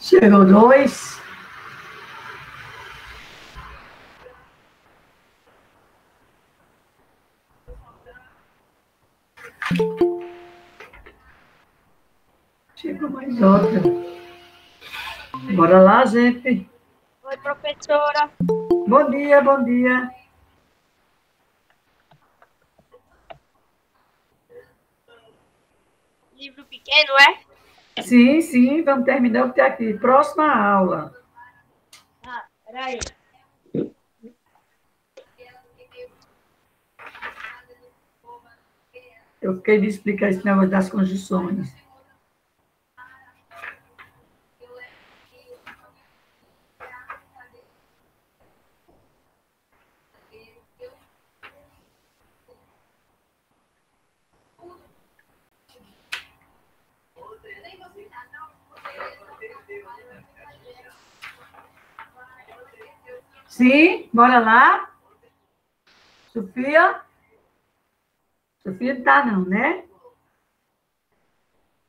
Chegou dois. Chegou mais outra. Bora lá, gente. Oi, professora. Bom dia, bom dia. Livro pequeno, é? Sim, sim, vamos terminar o que tem aqui. Próxima aula. Ah, peraí. Eu fiquei de explicar esse negócio das conjunções. Sim, bora lá. Sofia? Sofia não está não, né?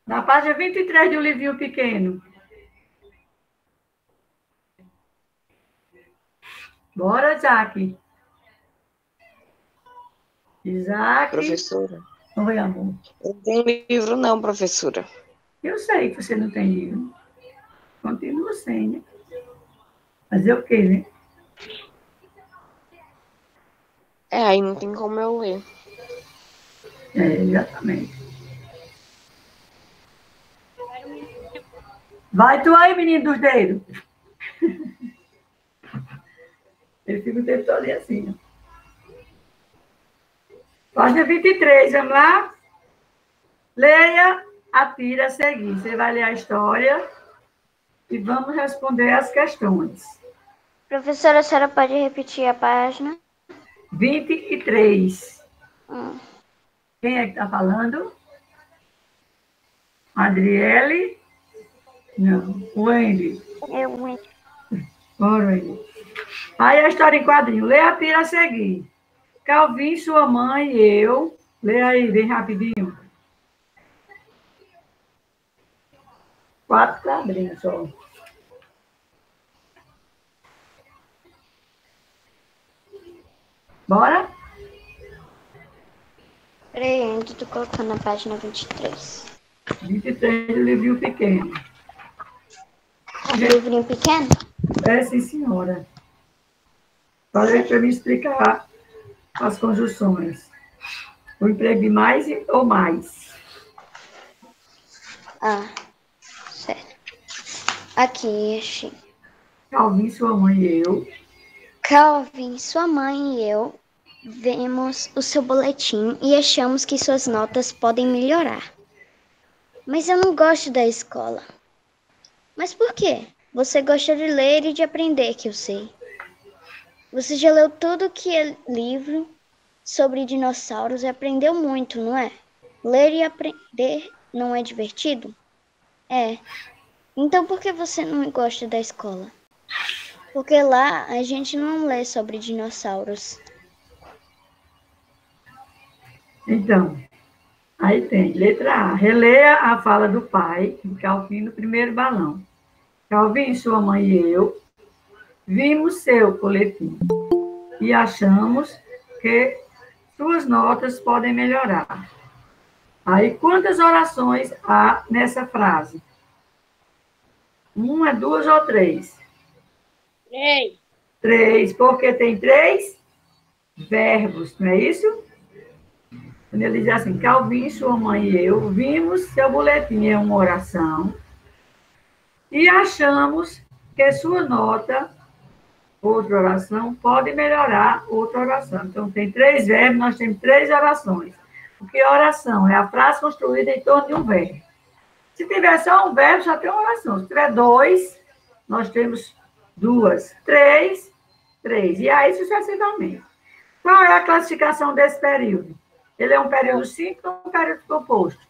Na página 23 do livrinho pequeno. Bora, Isaac. Isaac. Professora, Oi, amor. eu não tenho livro não, professora. Eu sei que você não tem livro. Continua sem, né? Fazer o quê, né? Aí não tem como eu ler. É, exatamente. Vai tu aí, menino dos dedos. Ele fica o tempo todo assim, ó. Página 23, vamos lá? Leia, atira, seguir. Você vai ler a história e vamos responder as questões. Professora, a senhora pode repetir a página? 23. Hum. Quem é que está falando? Adriele? Não. Wendy. Eu. Bora, Wendy. Aí a história em quadrinho. Leia, atira, seguir. Calvin, sua mãe e eu. Lê aí, bem rapidinho. 4 quadrinhos só. Bora? Peraí, ainda estou colocando a página 23. 23 do livrinho pequeno. Livrinho pequeno? É, sim, senhora. Falei para me explicar as conjunções. O emprego de mais ou mais. Ah, certo. Aqui, achei. Calvin, sua mãe e eu. Calvin, sua mãe e eu vemos o seu boletim e achamos que suas notas podem melhorar. Mas eu não gosto da escola. Mas por quê? Você gosta de ler e de aprender, que eu sei. Você já leu tudo que é livro sobre dinossauros e aprendeu muito, não é? Ler e aprender não é divertido? É. Então por que você não gosta da escola? Porque lá a gente não lê sobre dinossauros. Então, aí tem, letra A. Releia a fala do pai, de Calvin, no primeiro balão. Calvin, sua mãe e eu vimos seu coletim e achamos que suas notas podem melhorar. Aí, quantas orações há nessa frase? Uma, duas ou três? 3. 3, porque tem 3 verbos, não é isso? Quando ele diz assim, Calvin, sua mãe e eu vimos seu boletim, é uma oração, e achamos que sua nota, outra oração, pode melhorar outra oração. Então, tem 3 verbos, nós temos 3 orações. O que é oração? É a frase construída em torno de um verbo. Se tiver só um verbo, só tem uma oração. Se tiver 2, nós temos 2. 3, 3. E aí, sucessivamente. Qual é a classificação desse período? Ele é um período simples ou um período composto?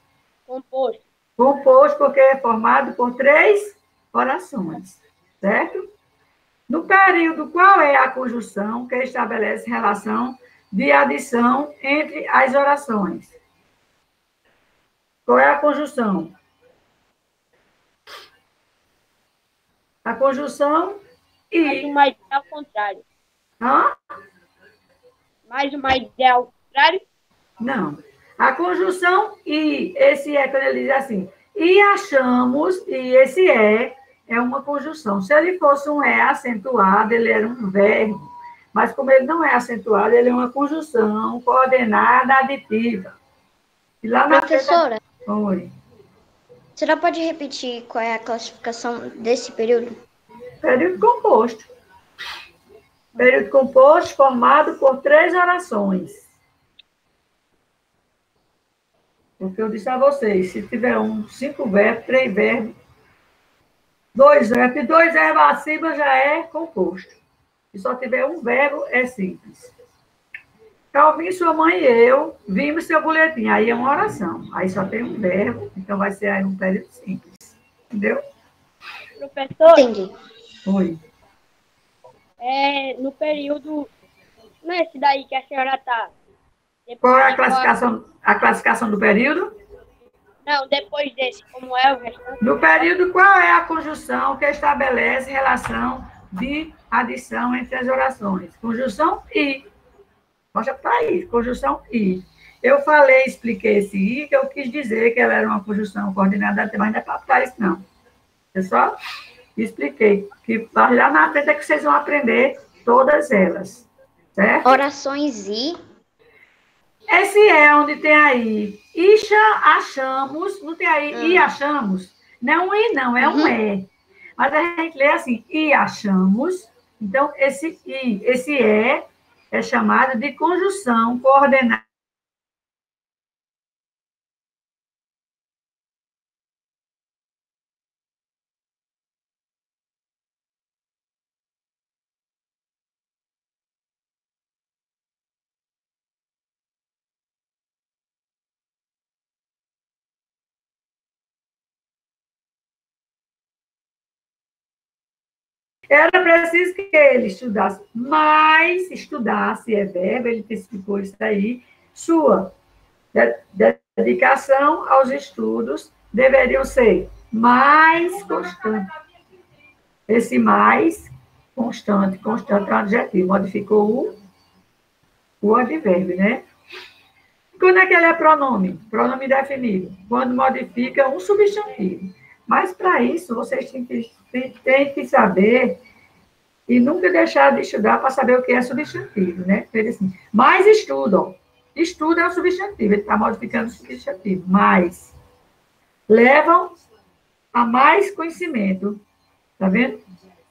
Composto. Composto porque é formado por 3 orações, certo? No período, qual é a conjunção que estabelece relação de adição entre as orações? Qual é a conjunção? A conjunção Mais e. uma ideia ao contrário. Hã? Mais uma ideia ao contrário. Não. A conjunção e, esse é quando ele diz assim, e achamos, e esse é uma conjunção. Se ele fosse um acentuado, ele era um verbo, mas como ele não é acentuado, ele é uma conjunção coordenada aditiva. E lá na Professora, Oi. a senhora pode repetir qual é a classificação desse período? Período composto. Período composto formado por 3 orações. Porque eu disse a vocês, se tiver 5 verbos, 3 verbos, 2 verbos, e 2 verbos acima já é composto. Se só tiver um verbo, é simples. Calvin, sua mãe e eu vimos seu boletim. Aí é uma oração. Aí só tem um verbo, então vai ser aí um período simples. Entendeu? Professor, Entendi. Oi. no período. Não é esse daí que a senhora está. Qual é a classificação do período? Não, depois desse, como é o restante? No período, qual é a conjunção que estabelece relação de adição entre as orações? Conjunção e. Mostra para isso, conjunção e. Eu falei, expliquei esse i, que eu quis dizer que ela era uma conjunção coordenada, mas não é para falar isso, não. Eu só expliquei, que lá na frente é que vocês vão aprender todas elas, certo? Orações e... Esse é onde tem aí, achamos, não tem aí, e achamos, não é um i, não, é um é. Mas a gente lê assim, e achamos, então esse i, esse é chamado de conjunção coordenada. Era preciso que ele estudasse mais, estudasse, é verbo, ele explicou isso aí, sua dedicação aos estudos deveriam ser mais constantes. Esse mais, constante é um adjetivo, modificou o advérbio, né? Quando é que ele é pronome? Pronome definido. Quando modifica um substantivo. Mas, para isso, vocês têm que saber e nunca deixar de estudar para saber o que é substantivo, né? Ele assim, mais estudam. Estudo é o substantivo, ele está modificando o substantivo. Mais. Levam a mais conhecimento. Tá vendo?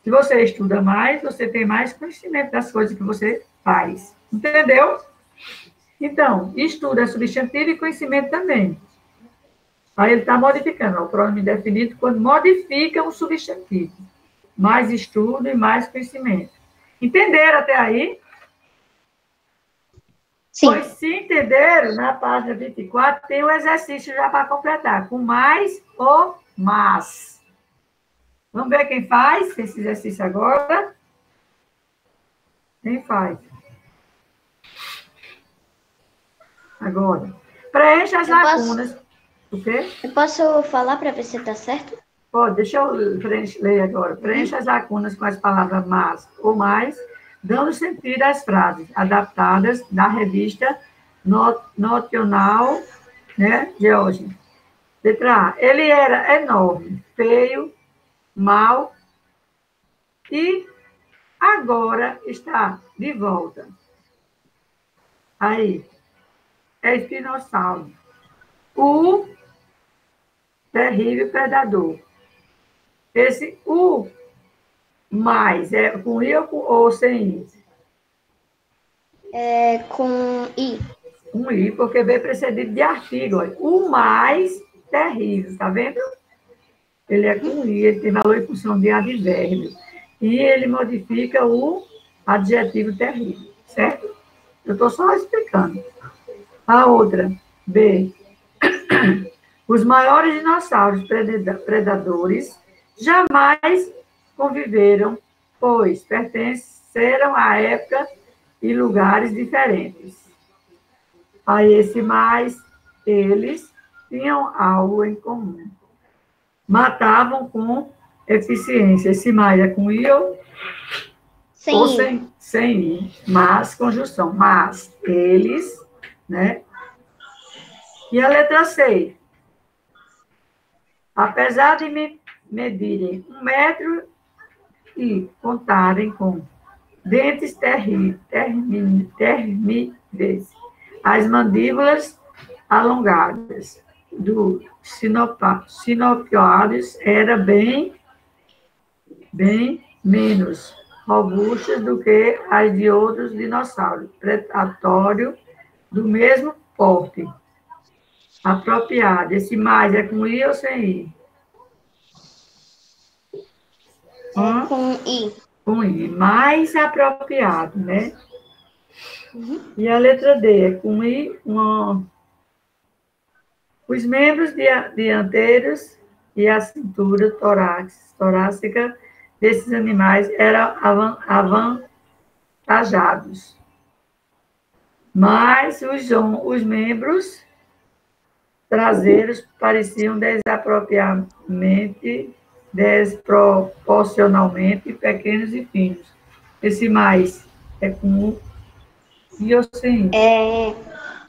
Se você estuda mais, você tem mais conhecimento das coisas que você faz. Entendeu? Então, estudo é substantivo e conhecimento também. Aí ele está modificando, o pronome definido quando modifica um substantivo. Mais estudo e mais conhecimento. Entenderam até aí? Sim. Pois se entenderam, na página 24 tem um exercício já para completar, com mais ou mas. Vamos ver quem faz esse exercício agora? Quem faz? Agora. Preencha as lacunas. O quê? Eu posso falar para ver se está certo? Pode, deixa eu ler agora. Preencha as lacunas com as palavras mas ou mais, dando sentido às frases adaptadas da revista Nocional, né, de hoje. Letra A. Ele era enorme, feio, mau e agora está de volta. Aí, é espinossauro. O terrível predador. Esse o mais é com i ou sem i? É com i. Com i, porque vem precedido de artigo. Olha. O mais terrível, tá vendo? Ele é com i, ele tem valor em função de advérbio. E ele modifica o adjetivo terrível, certo? Eu estou só explicando. A outra, B. Os maiores dinossauros predadores jamais conviveram, pois pertenceram a época e lugares diferentes. A esse mais, eles tinham algo em comum. Matavam com eficiência. Esse mais é com I ou Sem I. sem I. Mas, conjunção. Mas, eles, né? E a letra C. Apesar de medirem 1 metro e contarem com dentes terríveis, as mandíbulas alongadas do sinopioides era bem menos robustas do que as de outros dinossauros, predatório do mesmo porte. Apropriado. Esse mais é com I ou sem I? Com I. Com I. Mais apropriado, né? E a letra D é com I, os membros dianteiros e a cintura torácica desses animais eram avantajados. Mas os membros traseiros pareciam desproporcionalmente pequenos e finos. Esse mais é com I ou sem I? É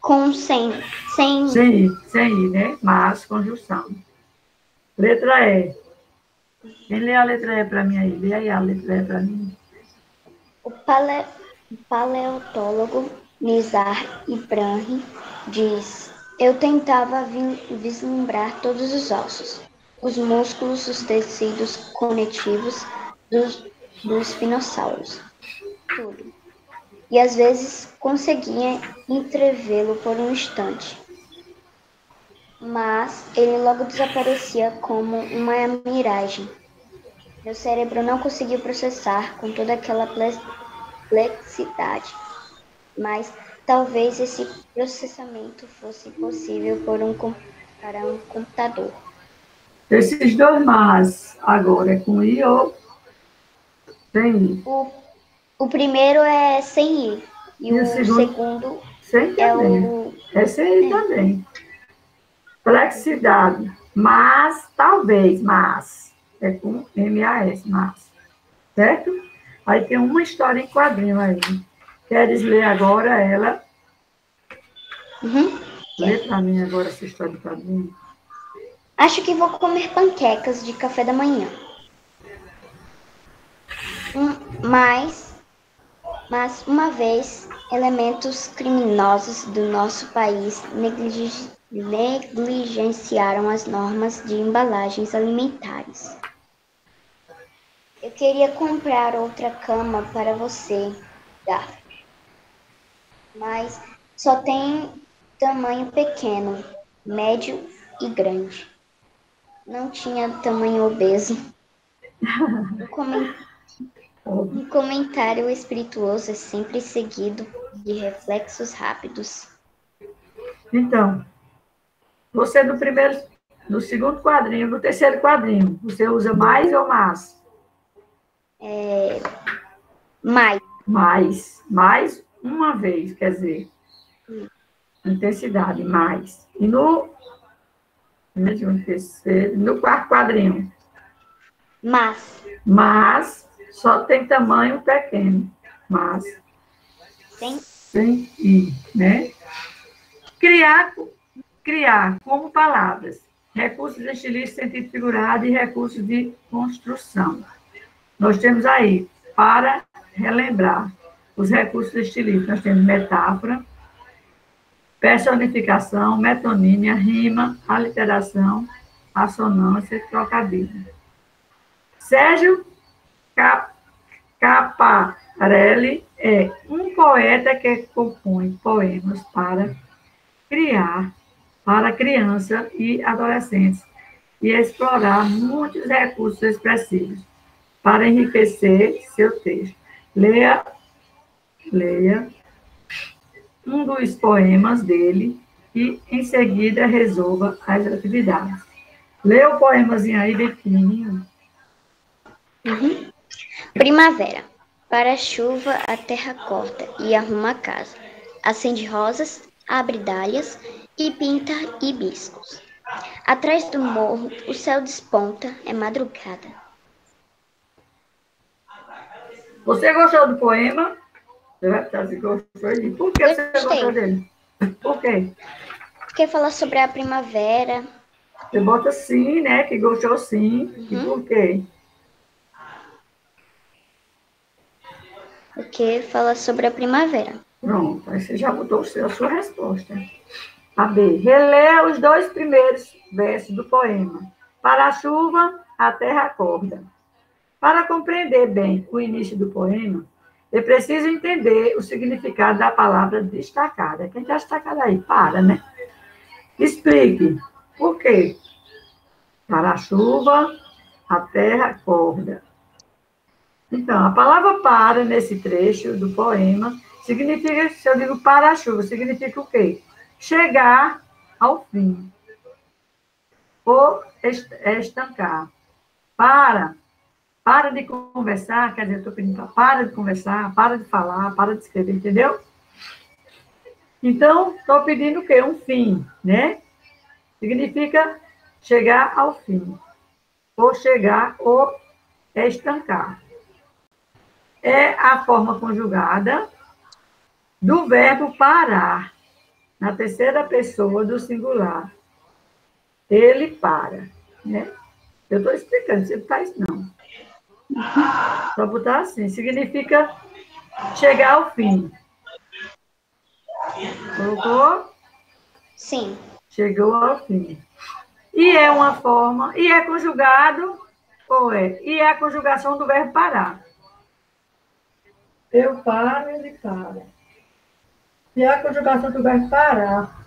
com sem Sem I, né? Mas, conjunção. Letra E. Quem lê a letra E para mim aí? Lê aí a letra E para mim. O paleontólogo Nizar Ibrahim diz: eu tentava vislumbrar todos os ossos, os músculos, os tecidos conectivos dos dinossauros, tudo. E às vezes conseguia entrevê-lo por um instante. Mas ele logo desaparecia como uma miragem. Meu cérebro não conseguiu processar com toda aquela complexidade. Mas talvez esse processamento fosse possível para um computador. Esses dois mas agora é com I ou sem I? O primeiro é sem I. E o segundo sem também. É sem I também. Flexibilidade. Mas, talvez, mas. É com MAS, mas. Certo? Aí tem uma história em quadrinho aí. Queres ler agora ela? Lê para mim agora essa história de quadrinho. Acho que vou comer panquecas de café da manhã. Mas uma vez, elementos criminosos do nosso país negligenciaram as normas de embalagens alimentares. Eu queria comprar outra cama para você, Daphne. Mas só tem tamanho pequeno, médio e grande. Não tinha tamanho obeso. Um comentário espirituoso é sempre seguido de reflexos rápidos. Então, você no segundo quadrinho, no terceiro quadrinho, você usa mais ou mais? Mais. Mais uma vez, quer dizer, intensidade, mais. E no quarto quadrinho? Mas só tem tamanho pequeno. Mas sem I, né? Criar como palavras. Recursos estilistas, sentido figurado e recursos de construção. Nós temos aí, para relembrar, os recursos estilistas. Nós temos metáfora, personificação, metonímia, rima, aliteração, assonância, trocadilho. Sérgio Caparelli é um poeta que compõe poemas para criança e adolescentes e explorar muitos recursos expressivos para enriquecer seu texto. Leia um dos poemas dele e, em seguida, resolva as atividades. Leia o poemazinho aí bem pequenininho. Primavera. Para a chuva, a terra corta e arruma a casa. Acende rosas, abre dálias e pinta hibiscos. Atrás do morro, o céu desponta, é madrugada. Você gostou do poema? Você vai precisar se gostou dele. Por que você gostou dele? Por quê? Porque fala sobre a primavera. Você bota sim, né? Que gostou sim. E por quê? Porque fala sobre a primavera. Pronto, aí você já botou a sua resposta. A B. Relê os 2 primeiros versos do poema. Para a chuva, a terra acorda. Para compreender bem o início do poema, é preciso entender o significado da palavra destacada. Quem está destacado aí? Para, né? Explique. Por quê? Para a chuva, a terra acorda. Então, a palavra para, nesse trecho do poema, significa, se eu digo para a chuva, significa o quê? Chegar ao fim. Ou estancar. Para de conversar, quer dizer, eu estou pedindo para de conversar, para de falar, para de escrever, entendeu? Então, estou pedindo o quê? Um fim, né? Significa chegar ao fim. Ou chegar ou estancar. É a forma conjugada do verbo parar, na terceira pessoa do singular. Ele para, né? Eu estou explicando, você não faz não. Só botar assim, significa chegar ao fim. Colocou? Sim. Chegou ao fim. E é uma forma, e é conjugado, e é a conjugação do verbo parar. Eu paro, ele para. E é a conjugação do verbo parar.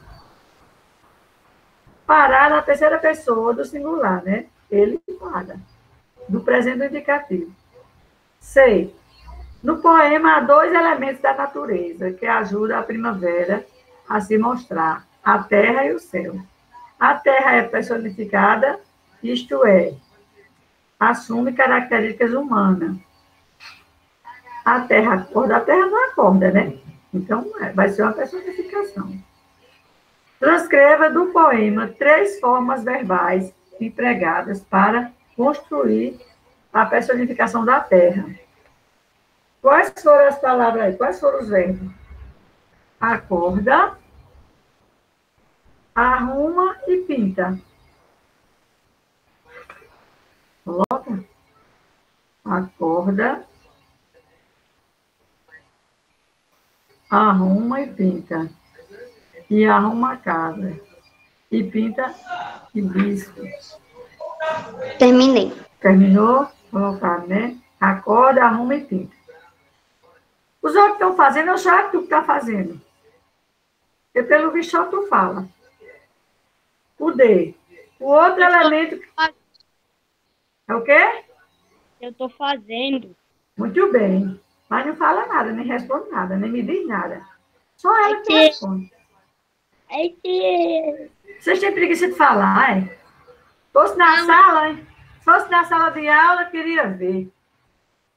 Parar na terceira pessoa do singular, né? Ele para. Do presente indicativo. C. No poema há 2 elementos da natureza que ajudam a primavera a se mostrar: a terra e o céu. A terra é personificada, isto é, assume características humanas. A terra não acorda, né? Então, vai ser uma personificação. Transcreva do poema 3 formas verbais empregadas para construir a personificação da terra. Quais foram as palavras aí? Quais foram os verbos? Acorda, arruma e pinta. Coloca. Acorda, arruma e pinta. E arruma a casa. E pinta e bisco. Terminei. Terminou? Colocar, né? Acorda, arruma e pinta. Os outros estão fazendo, ou só é tu que está fazendo? Porque pelo visto só tu fala. O D. O outro elemento... É o quê? Eu estou fazendo. Muito bem. Mas não fala nada, nem responde nada, nem me diz nada. Só ela que responde. Vocês têm preguiça de falar, é? Fosse na sala, hein? Fosse na sala de aula, queria ver.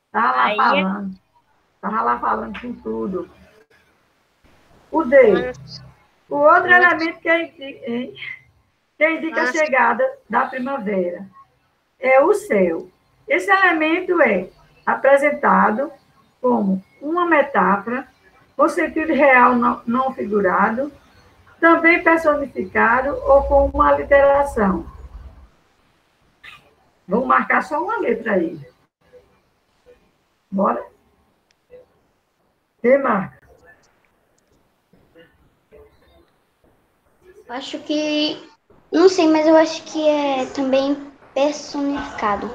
Estava lá falando. Estava lá falando com tudo. O D. O outro elemento que indica a chegada da primavera é o céu. Esse elemento é apresentado como uma metáfora, com sentido real não figurado, também personificado ou com uma literação. Vamos marcar só uma letra aí. Bora? Quem marca? Acho que... Não sei, mas eu acho que é também personificado.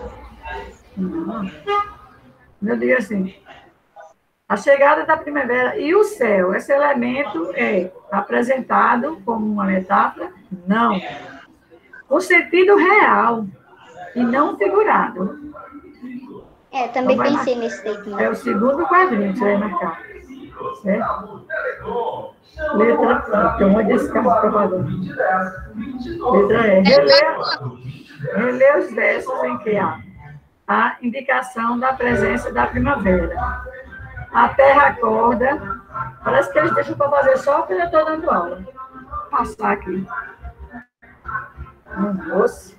Não. Eu digo assim, a chegada da primavera e o céu, esse elemento é apresentado como uma metáfora? Não. Com sentido real e não figurado. Também então pensei nesse daí também. É o segundo quadrinho que você vai marcar. Certo? Letra, tem uma descarga para fazer. Letra E. Relê os versos em que há a indicação da presença da primavera. A terra acorda. Parece que eles deixam para fazer só porque eu estou dando aula. Vou passar aqui. Doce.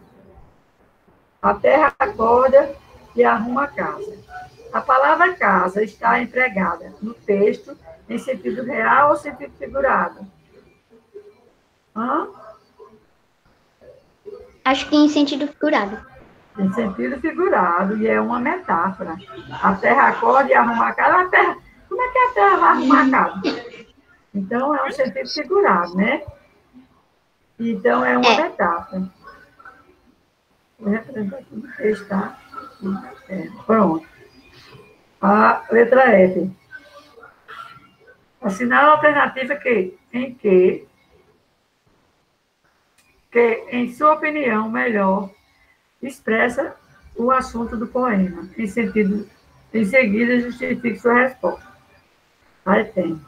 A terra acorda e arruma a casa. A palavra casa está empregada no texto em sentido real ou sentido figurado? Hã? Acho que em sentido figurado. Em sentido figurado, e é uma metáfora. A terra acorda e arruma a casa. A terra, como é que a terra vai arrumar a casa? Então, é um sentido figurado, né? Então, é uma metáfora. Vou representar aqui no texto, tá? Pronto. A letra F. Assinala a alternativa que, em sua opinião, melhor expressa o assunto do poema. Em seguida, justifique sua resposta. Aí tem.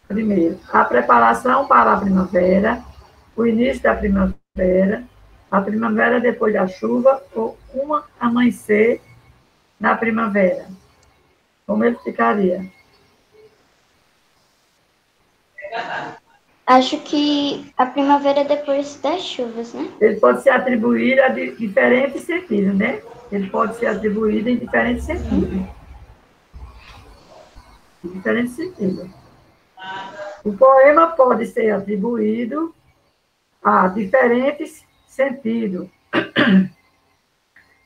Primeiro, a preparação para a primavera, o início da primavera, a primavera depois da chuva, ou uma amanhecer na primavera. Como ele ficaria? Acho que a primavera é depois das chuvas, né? Ele pode ser atribuído a diferentes sentidos, né? Ele pode ser atribuído em diferentes sentidos. Em diferentes sentidos. O poema pode ser atribuído a diferentes sentidos.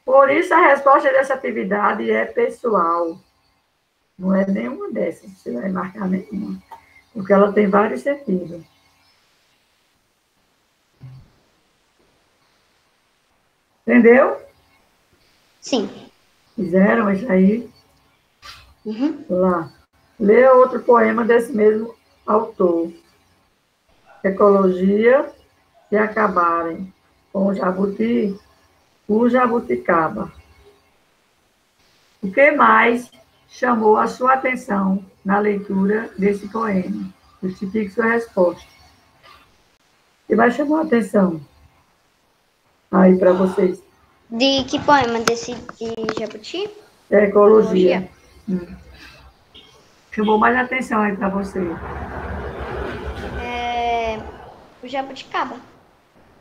Por isso, a resposta dessa atividade é pessoal. Não é nenhuma dessas, você vai marcar nenhuma. Porque ela tem vários sentidos. Entendeu? Sim. Fizeram isso aí? Uhum. Lá. Lê outro poema desse mesmo autor. Ecologia e acabarem com o jabuti, o jabuticaba. O que mais chamou a sua atenção na leitura desse poema? Justifique sua resposta. O que vai chamar a atenção aí para vocês? De que poema? Desse de Jabuti? Ecologia. Chamou mais atenção aí para você. O Jabuticaba.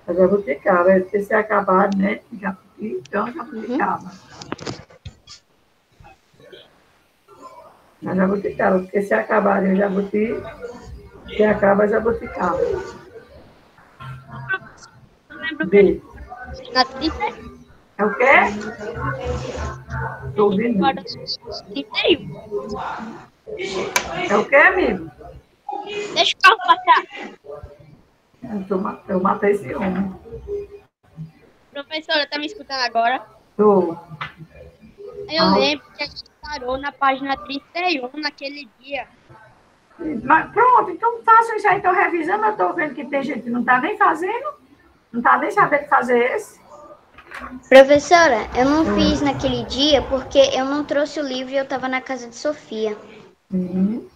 A jabuticaba, porque se acabar, né? Jabuti, então jabuticaba. A jabuticaba, porque se acabar o jabuti, se acaba a jabuticaba. B. É o quê? Estou ouvindo. É o quê, amigo? Deixa o carro passar. Eu matei esse homem. Professora, tá me escutando agora? Estou. Eu lembro que a gente parou na página 31 naquele dia. Mas pronto, então façam isso aí, estou revisando, eu estou vendo que tem gente que não está nem fazendo, não está nem sabendo fazer esse. Professora, eu não fiz naquele dia porque eu não trouxe o livro e eu estava na casa de Sofia. Sim.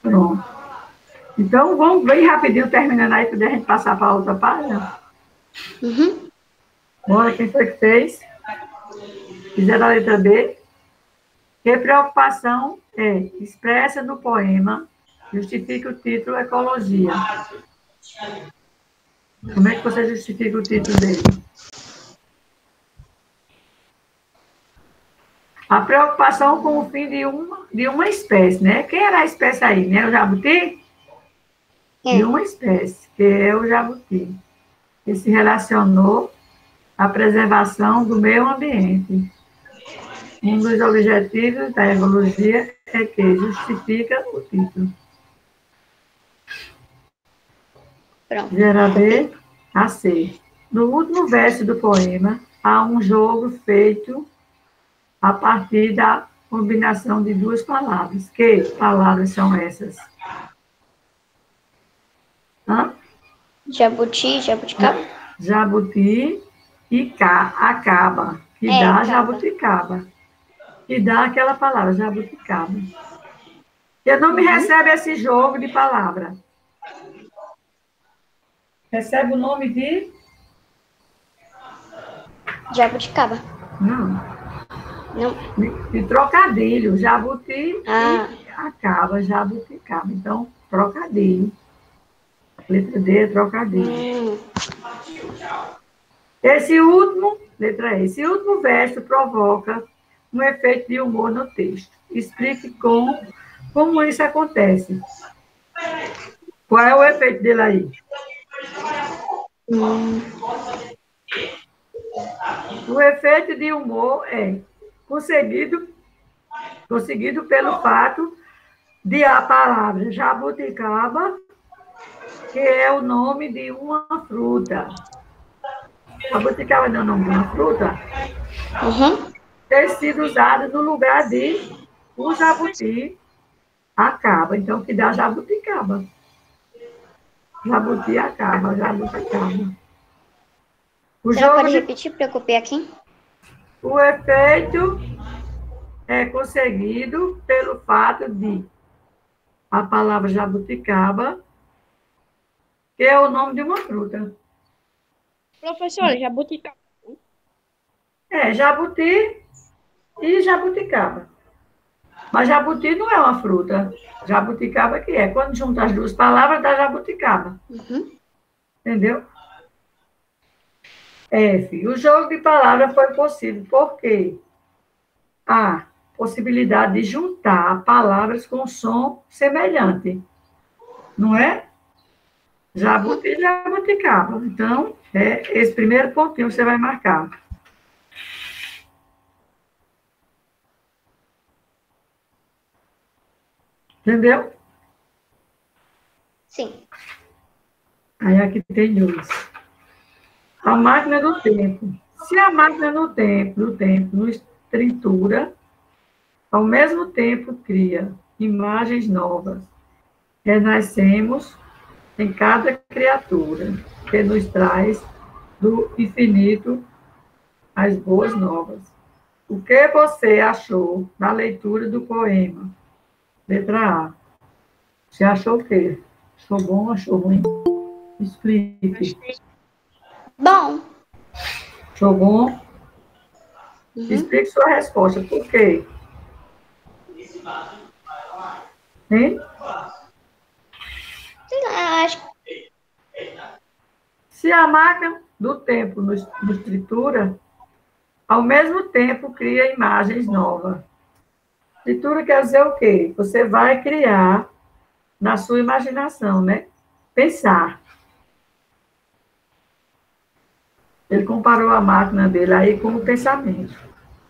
Pronto. Então, vamos bem rapidinho, terminando aí, para a gente passar para a outra página. Uhum. Bora, quem foi que fez? Fizeram a letra B. Que preocupação é expressa no poema, justifica o título Ecologia. Como é que você justifica o título dele? A preocupação com o fim de uma espécie, né? Quem era a espécie aí, né? O jabuti? De uma espécie, que é o jabuti, que se relacionou à preservação do meio ambiente. Um dos objetivos da ecologia é que justifica o título. Pronto. Gera B a C. No último verso do poema, há um jogo feito a partir da combinação de duas palavras. Que palavras são essas? Hã? Jabuti, jabuticaba? Jabuti e acaba, que dá acaba. jabuticaba. Que dá aquela palavra, jabuticaba. Eu não me recebe esse jogo de palavra. Recebe o nome de? Jabuticaba. Não. Não. De trocadilho. Jabuti e acaba, jabuticaba. Então, trocadilho. A letra D é trocadilho. Esse último, letra E, esse último verso provoca um efeito de humor no texto. Explique como isso acontece. Qual é o efeito dele aí? O efeito de humor é conseguido pelo fato de a palavra jabuticaba, que é o nome de uma fruta. Jabuticaba não é o nome de uma fruta? Uhum. Ter sido usada no lugar de o jabuti acaba. Então, que dá jabuticaba. Jabuti acaba, jabuticaba. O Você pode jogo de repetir para eu copiar aqui? O efeito é conseguido pelo fato de a palavra jabuticaba, que é o nome de uma fruta. Professora, jabuticaba. É, jabuti e jabuticaba. Mas jabuti não é uma fruta. Jabuticaba que é. Quando junta as duas palavras, dá jabuticaba. Uhum. Entendeu? F. O jogo de palavras foi possível. Por quê? A. Possibilidade de juntar palavras com som semelhante. Não é? Jabuti e jabuticaba. Então, esse primeiro pontinho você vai marcar. Entendeu? Sim. Aí aqui tem dois. A máquina do tempo. Se a máquina do tempo nos tritura, ao mesmo tempo cria imagens novas. Renascemos em cada criatura que nos traz do infinito as boas novas. O que você achou da leitura do poema? Letra A. Você achou o quê? Achou bom ou achou ruim? Explique. Bom. Achou bom? Uhum. Explique sua resposta. Por quê? Hein? Sei lá, acho que Se a máquina do tempo nos tritura, ao mesmo tempo cria imagens novas. Tritura quer dizer o quê? Você vai criar na sua imaginação, né? Pensar. Ele comparou a máquina dele aí com o pensamento.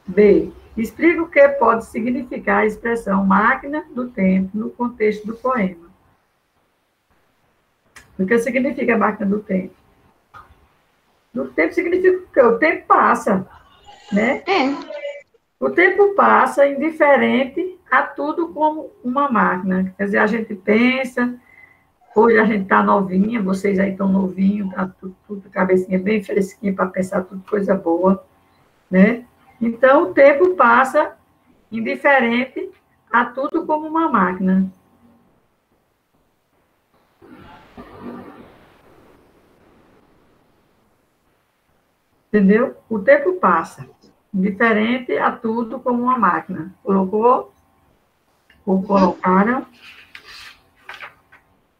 B. Explica o que pode significar a expressão máquina do tempo no contexto do poema. O que significa a máquina do tempo? Do tempo significa o quê? O tempo passa, né? O tempo passa indiferente a tudo como uma máquina. Quer dizer, a gente pensa, hoje a gente está novinha, vocês aí estão novinhos, tá tudo cabecinha bem fresquinha para pensar tudo coisa boa, né? Então, o tempo passa indiferente a tudo como uma máquina. Entendeu? O tempo passa, indiferente a tudo como uma máquina. Colocou? Ou colocaram?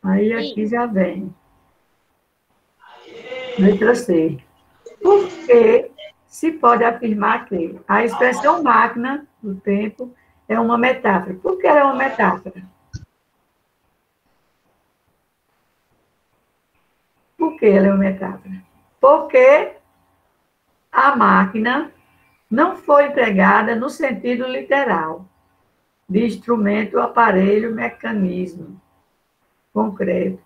Aí aqui já vem. Letra C. Por que se pode afirmar que a expressão máquina do tempo é uma metáfora? Por que ela é uma metáfora? Por que ela é uma metáfora? Porque a máquina não foi empregada no sentido literal, de instrumento, aparelho, mecanismo concreto.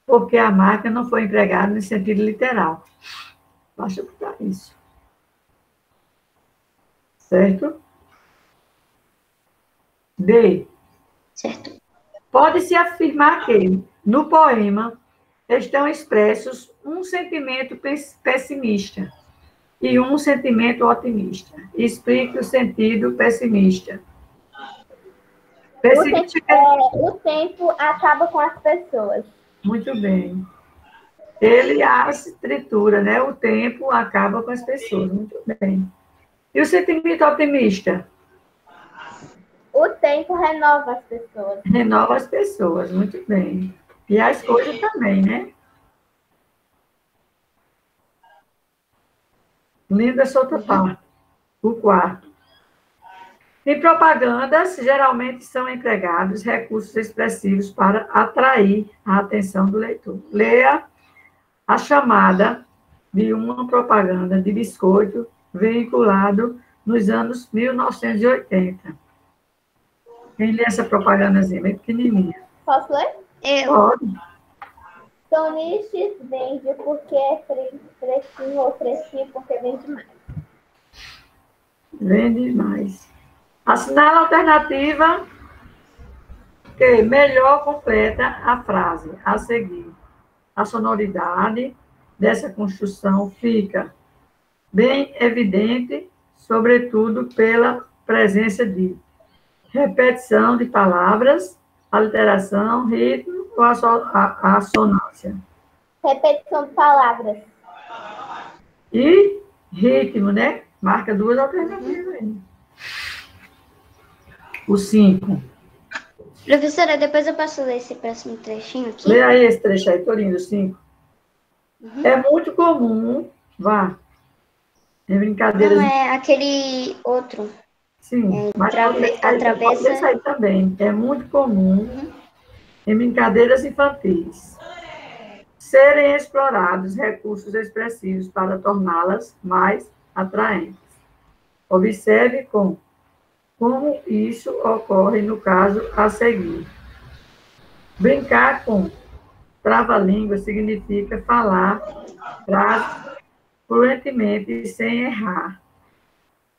Porque a máquina não foi empregada no sentido literal. Basta botar isso. Certo? D. certo. Pode-se afirmar que, no poema, estão expressos um sentimento pessimista e um sentimento otimista. Explique o sentido pessimista. O tempo acaba com as pessoas. Muito bem. Ele as tritura, né? O tempo acaba com as pessoas. Muito bem. E o sentimento otimista? O tempo renova as pessoas. Renova as pessoas. Muito bem. E as coisas também, né? Lendo essa outra parte. O quarto. Em propagandas, geralmente são empregados recursos expressivos para atrair a atenção do leitor. Leia a chamada de uma propaganda de biscoito veiculado nos anos 1980. Quem lê essa propagandazinha bem pequenininha? Posso ler? Eu. Pode. Toniches vende porque é fresquinho ou fresquinho porque vende mais. Vende mais. Assinala a alternativa que melhor completa a frase a seguir. A sonoridade dessa construção fica bem evidente, sobretudo pela presença de repetição de palavras, aliteração, ritmo ou a assonância. Repetição de palavras. E ritmo, né? Marca duas alternativas aí. O 5. Professora, depois eu posso ler esse próximo trechinho aqui? Lê aí esse trecho aí, Torinho, do 5. É muito comum, vá, em brincadeiras... Não, é aquele outro. Sim, mas Atravessa... pode ler isso aí também. É muito comum em brincadeiras infantis serem explorados recursos expressivos para torná-las mais atraentes. Observe como isso ocorre no caso a seguir. Brincar com trava-língua significa falar frases fluentemente sem errar.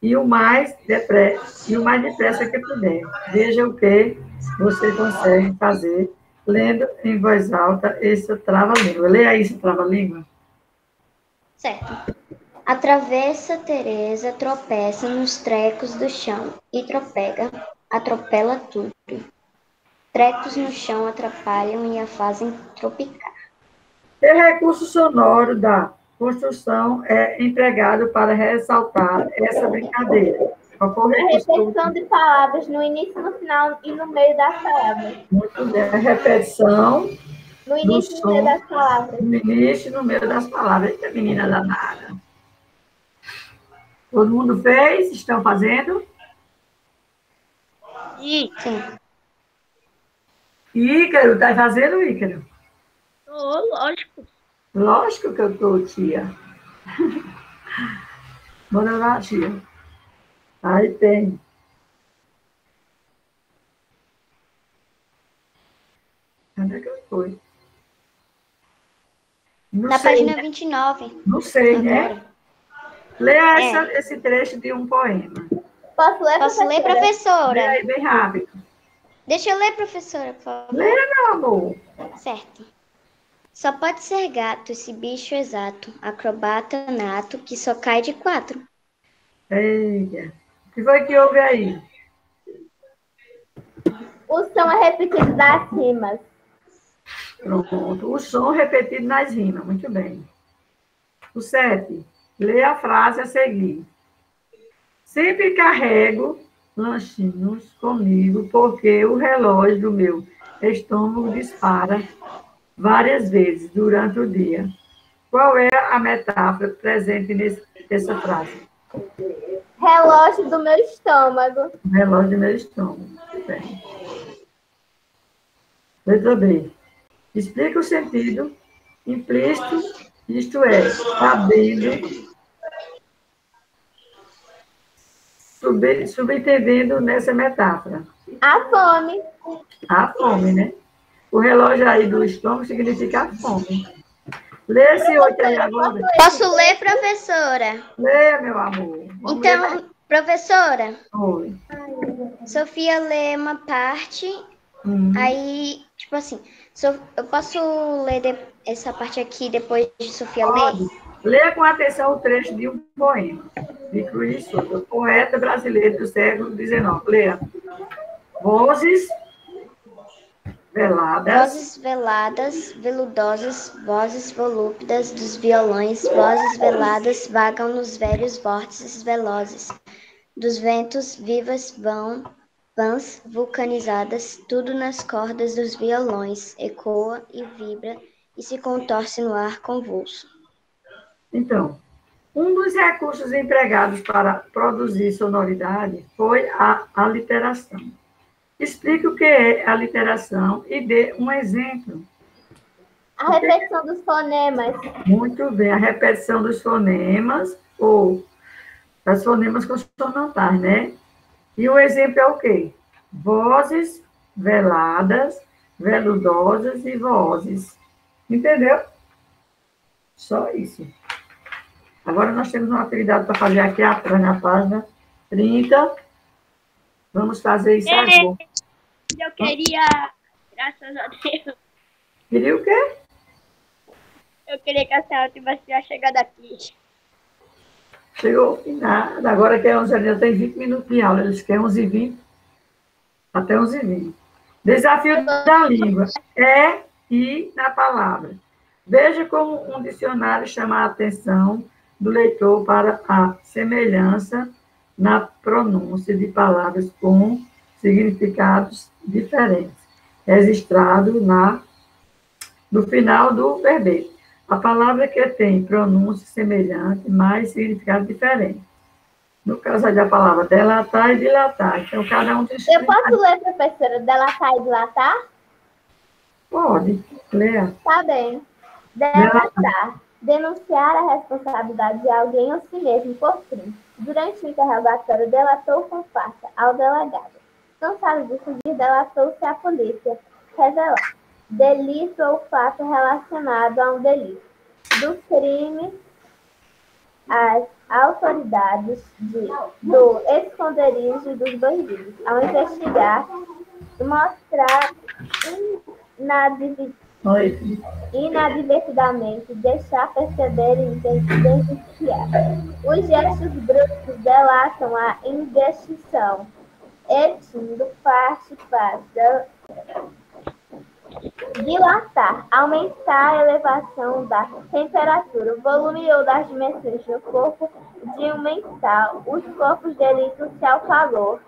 E o mais depressa que puder. Veja o que você consegue fazer lendo em voz alta esse trava-língua. Leia aí esse trava-língua. Certo. Atravessa Teresa, tropeça nos trecos do chão e atropela tudo. Trecos no chão atrapalham e a fazem tropicar. O recurso sonoro da construção é empregado para ressaltar essa brincadeira. Qual foi o A recurso? repetição de palavras no início, no final e no meio das palavras. Muito bem. A repetição No início e no meio das palavras. no início e no meio das palavras. Eita, menina danada. Todo mundo fez? Estão fazendo? Sim. Ícaro, está fazendo, Ícaro? Lógico. Lógico que eu estou, tia. Bora lá, tia. Aí tem. Onde é que eu fui? Não Na sei, página né? 29. Não sei, né? Agora. Leia esse trecho de um poema. Posso ler, Posso ler, Leia professora? aí bem rápido. Deixa eu ler, professora, por favor. Leia, meu amor. Certo. Só pode ser gato esse bicho exato, acrobata nato, que só cai de 4. Eita. O que foi que houve aí? O som é repetido das rimas. Pronto. O som repetido nas rimas. Muito bem. O 7. Leia a frase a seguir. Sempre carrego lanchinhos comigo porque o relógio do meu estômago dispara várias vezes durante o dia. Qual é a metáfora presente nessa frase? Relógio do meu estômago. O relógio do meu estômago. Muito bem. Letra B. Explica o sentido implícito, isto é, sabendo, subentendendo nessa metáfora. A fome. A fome, né? O relógio aí do estômago significa a fome. Lê esse 8 aí agora. Posso ler, professora? Leia, meu amor. Vamos ler. Então, professora, Oi. Sofia lê uma parte, aí, tipo assim, eu posso ler essa parte aqui depois de Sofia ler? Leia com atenção o trecho de um poema de Cruz Souza, poeta brasileiro do século XIX. Leia. Vozes veladas, veludosas, vozes volúpidas dos violões, vozes veladas vagam nos velhos vórtices velozes, dos ventos vivas vãs vulcanizadas, tudo nas cordas dos violões, ecoa e vibra e se contorce no ar convulso. Então, Um dos recursos empregados para produzir sonoridade foi a aliteração. Explique o que é a aliteração e dê um exemplo. A repetição dos fonemas. Muito bem, a repetição dos fonemas, ou das fonemas consonantais, né? E o exemplo é o quê? Vozes veladas, veludosas e vozes. Entendeu? Só isso. Agora nós temos uma atividade para fazer aqui atrás, na página 30. Vamos fazer isso agora. Eu queria, graças a Deus, Queria o quê? eu queria que a senhora tivesse já chegado aqui. Chegou nada. Agora que é 11 horas, tem 20 minutos de aula. Eles querem 11h20 até 11h20. Desafio da língua. É e na palavra. Veja como um dicionário chama a atenção do leitor para a semelhança na pronúncia de palavras com significados diferentes, registrado no final do verbete. A palavra que tem pronúncia semelhante, mas significado diferente. No caso da palavra delatar e dilatar. Então, cada um tem... Eu posso ler, professora, delatar e dilatar? Pode, leia. Tá bem. Delatar. Denunciar a responsabilidade de alguém ou si mesmo por crime. Durante o interrogatório, delatou com farsa ao delegado. Cansado de fugir, delatou-se à polícia. Revelar. Delito ou fato relacionado a um delito. Do crime, as autoridades do esconderijo dos bandidos, ao investigar, mostrar inadvertidamente, deixar perceber e identificar. Os gestos bruscos delatam a indistinção. Etindo, parte, dilatar, aumentar a elevação da temperatura, o volume ou das dimensões do corpo, de aumentar os corpos de elite ao calor.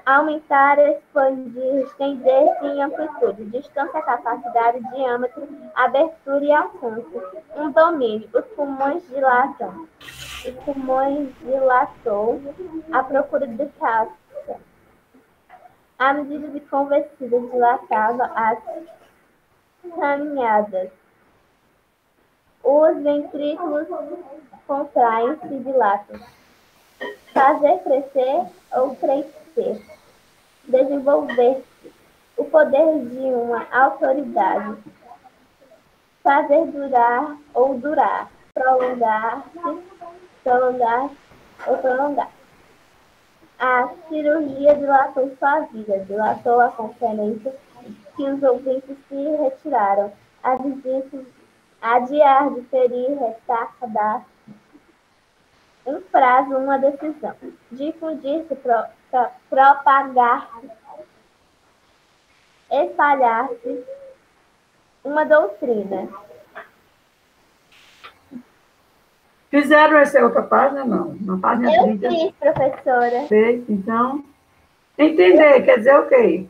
Aumentar, expandir, estender-se em amplitude, distância, capacidade, diâmetro, abertura e alcance. Um domínio. Os pulmões dilatam. Os pulmões dilatou à procura de casca. À medida de convertida, dilatava as caminhadas. Os ventrículos contraem-se e dilatam. Fazer crescer ou crescer. Desenvolver-se. O poder de uma autoridade. Fazer durar ou durar. Prolongar-se, prolongar ou prolongar. A cirurgia dilatou sua vida, dilatou a conferência que os ouvintes se retiraram. A visita, adiar, diferir, retardar. Um prazo, uma decisão. Difundir-se, propagar-se, espalhar-se, uma doutrina. Fizeram essa outra página? Não. Na página 30. Eu fiz, professora. Fez, então. Entender quer dizer o quê?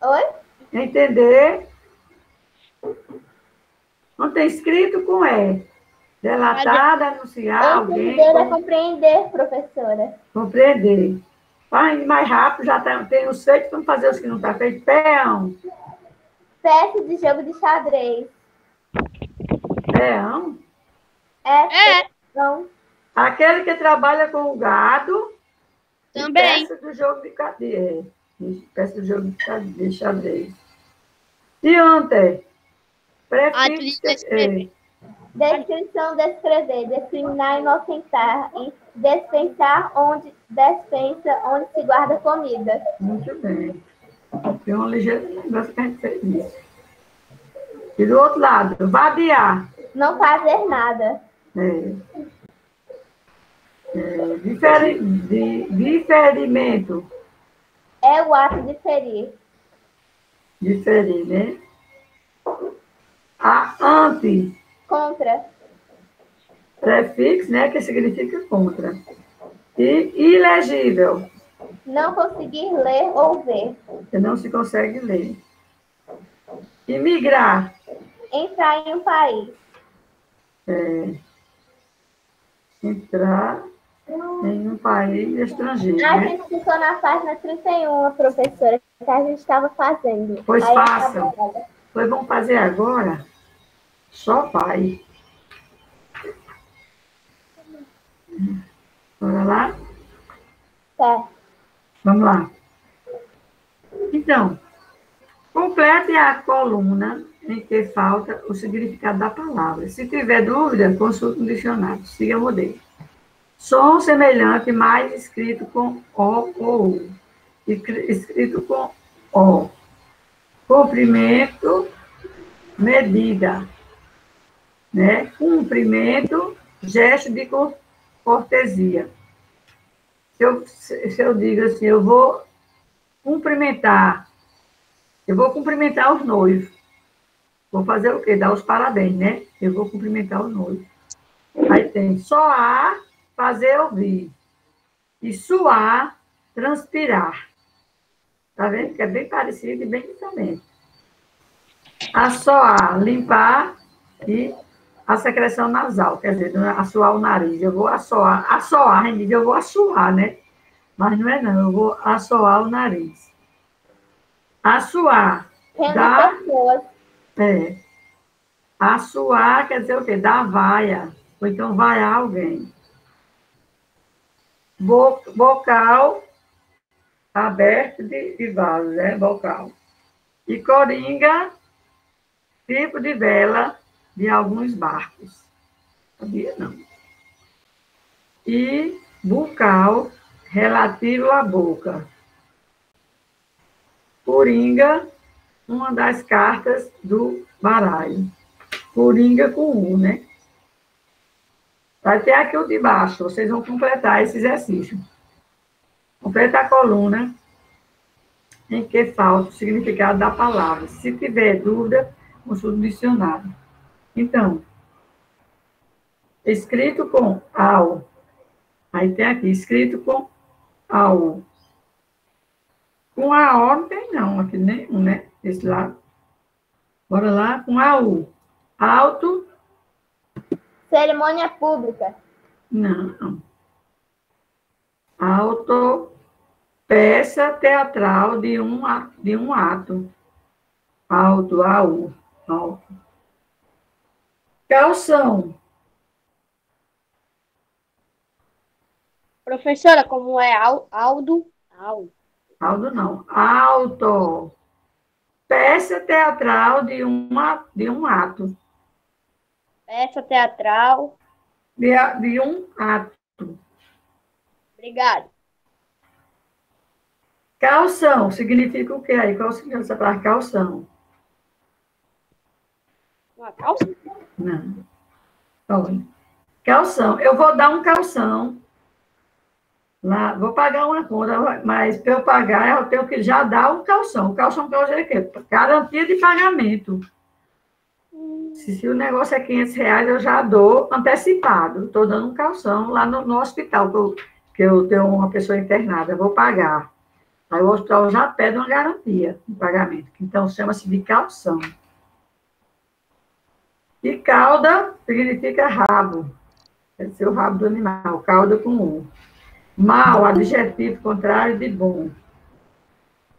Oi? Entender. Não tem escrito com E. Delatar, denunciar alguém. Entender é compreender, professora. Compreender. Vai mais rápido, já tem os feitos, vamos fazer os que não estão feitos. Peão. Peça de jogo de xadrez. Peão. Não. Aquele que trabalha com o gado. Também. Peça do jogo de cadeia. Peça do jogo de xadrez. E ontem? Prefixo. Descrição, descrever, discriminar, inocentar e despensa onde se guarda comida. Muito bem. Tem uma ligeira lembrança que a gente fez isso. E do outro lado, vadiar. Não fazer nada. Diferimento. É o ato de ferir. Diferir, né? A anti. Contra. Prefixo, né? Que significa contra. E ilegível. Não conseguir ler ou ver. Que não se consegue ler. Imigrar. Entrar em um país. entrar em um país estrangeiro, A né? gente ficou na página 31, professora, que a gente estava fazendo. Pois Aí façam. acabou ela. Pois vamos fazer agora. Só vai. Bora lá? Certo. Vamos lá. Então, complete a coluna em que falta o significado da palavra. Se tiver dúvida, consulte o dicionário. Siga o modelo. Som semelhante, mas escrito com O ou U. Escrito com O. Comprimento, medida. Né? Cumprimento, gesto de cortesia. Se eu digo assim, eu vou cumprimentar os noivos. Vou fazer o quê? Dar os parabéns, né? Eu vou cumprimentar os noivos. Aí tem soar, fazer ouvir. E suar, transpirar. Tá vendo? Que é bem parecido e bem diferente. Assoar, limpar e a secreção nasal, quer dizer, assoar o nariz. Eu vou assoar, a gente diz, eu vou assoar, né? Mas não é não, eu vou assoar o nariz. Assoar, Reunir pessoas. Assoar quer dizer o quê? Dar vaia, ou então vaiar alguém. Bocal, aberto de vaso, né? Bocal. E coringa, tipo de vela de alguns barcos. Sabia, não. E bucal, relativo à boca. Coringa, uma das cartas do baralho. Coringa com U, né? Vai ter aqui o de baixo, vocês vão completar esse exercício. Completa a coluna em que falta o significado da palavra. Se tiver dúvida, consulte o dicionário. Então, escrito com ao. Aí tem aqui, escrito com ao. Com a O não tem não, aqui nenhum, né? Esse lado. Bora lá, com a U. Alto, Cerimônia pública. não. Auto, peça teatral de um ato. Alto, AU. Alto. Calção. Professora, como é Aldo? Alto não. Alto. Peça teatral de um ato. Peça teatral. De um ato. Obrigado. Calção. Significa o quê aí? Qual o significado dessa palavra calção? Uma calça? Não. Olha. Calção. Eu vou dar um calção. Lá, vou pagar uma conta, mas para eu pagar, eu tenho que já dar um calção. O calção quer dizer o quê? Garantia de pagamento. Se o negócio é R$ 500, eu já dou antecipado. Estou dando um calção lá no hospital, que eu tenho uma pessoa internada, eu vou pagar. Aí o hospital já pede uma garantia de pagamento. Então, chama-se de calção. E cauda significa rabo. Deve ser o rabo do animal, cauda com U. Mal, adjetivo contrário de bom.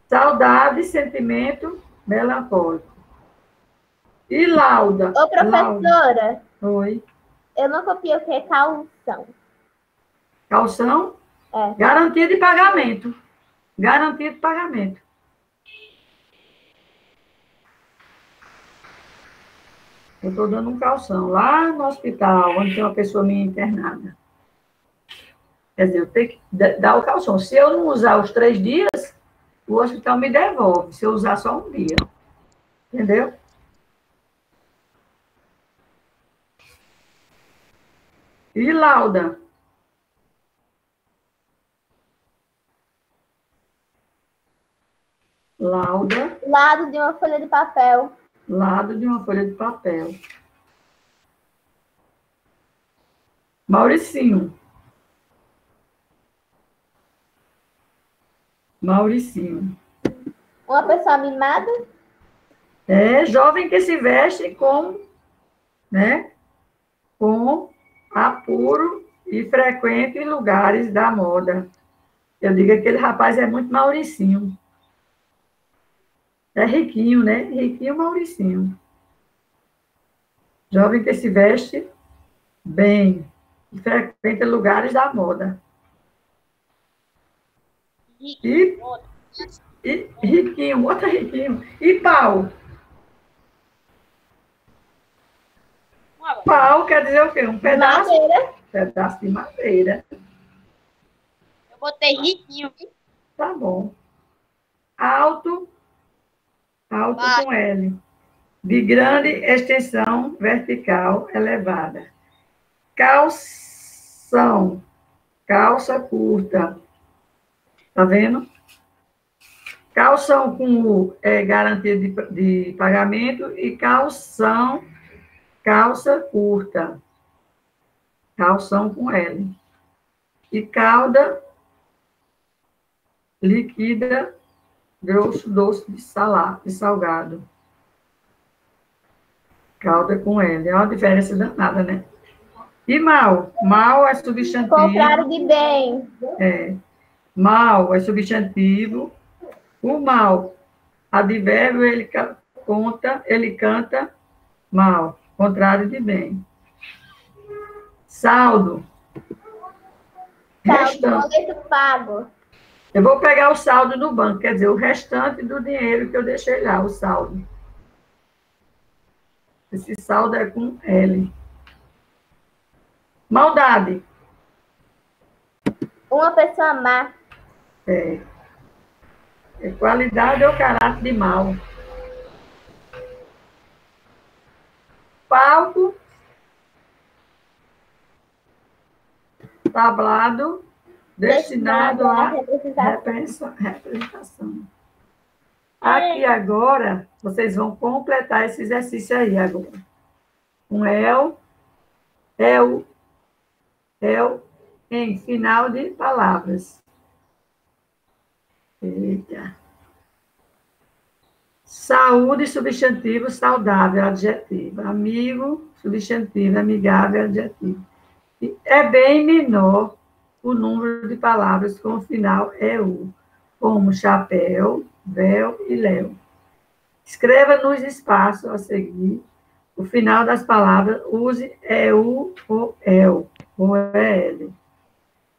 Saudade, sentimento melancólico. E lauda. Ô, professora, Oi. eu não copiei o que é calção. Calção? É. Garantia de pagamento. Garantia de pagamento. Eu estou dando um calção lá no hospital, onde tem uma pessoa minha internada. Quer dizer, eu tenho que dar o calção. Se eu não usar os 3 dias, o hospital me devolve. Se eu usar só um dia. Entendeu? E lauda? Lauda. Lado de uma folha de papel. Lado de uma folha de papel. Mauricinho. Mauricinho. Uma pessoa mimada. É jovem que se veste com, né, com apuro e frequente lugares da moda. Eu digo que aquele rapaz é muito Mauricinho. É riquinho, né? Riquinho Mauricinho. Jovem que se veste bem e frequenta lugares da moda. E riquinho, outro riquinho. E pau? Pau quer dizer o quê? Um pedaço, pedaço de madeira. Eu botei riquinho, viu? Tá bom. Alto com L. De grande extensão vertical elevada. Calção, calça curta. Tá vendo? Calção com U é garantia de pagamento e calção, calça curta. Calção com L. E calda, líquida, grosso, doce de salgado. Calda com L. É uma diferença danada, né? E mal? Mal é substantivo. Contrário de bem. É. Mal é substantivo. O mal, advérbio, ele canta mal. Contrário de bem. Saldo. Saldo, boleto pago. Eu vou pegar o saldo no banco, quer dizer, o restante do dinheiro que eu deixei lá, o saldo. Esse saldo é com L. Maldade. Uma pessoa má. É qualidade ou caráter de mal. Palco. Tablado. Destinado à representação. Aqui agora, vocês vão completar esse exercício aí agora. Com el, em final de palavras. Eita. Saúde, substantivo, saudável, adjetivo. Amigo, substantivo, amigável, adjetivo. E é bem menor o número de palavras com o final EU, como chapéu, véu e léu. Escreva nos espaços a seguir o final das palavras, use EU ou EL, ou EL.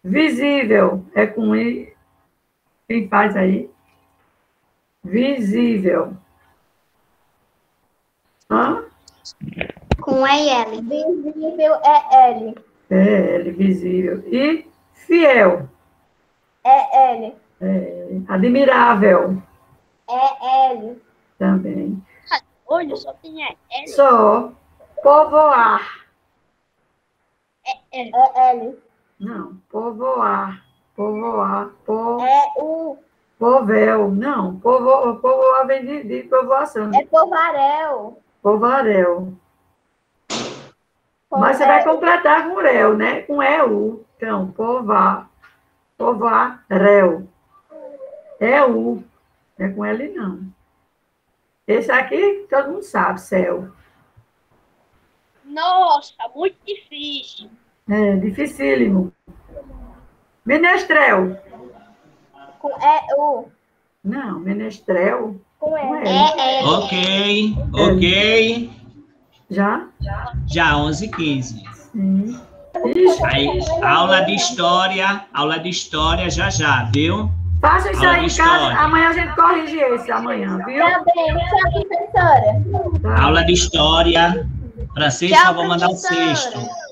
Visível é com I. Quem faz aí? Visível. Hã? Com EL. Visível é L. É L, visível. E fiel. É L. É, admirável. É L. Também. Olha, só tem L. Só. Povoar. É L. Não, povoar. Povoar. É U. Povel. Não, povoar vem de povoação. É povarel. Povarel. Mas você vai completar com rel, né? Com EU. Então, povarel. É U. Não é com L, não. Esse aqui, todo mundo sabe, céu. Nossa, muito difícil. É, dificílimo. Menestrel. Com EU. Não, menestrel. Com L. É L. Ok. Já? Já 11h15. Sim. Ixi, Aí, aula de história já, viu? faça isso Aula aí de em casa. história. Amanhã a gente corrige esse amanhã, viu? Tá bem. Tchau, professora. Tá. Aula de história. Francisco, eu vou mandar o professora. sexto.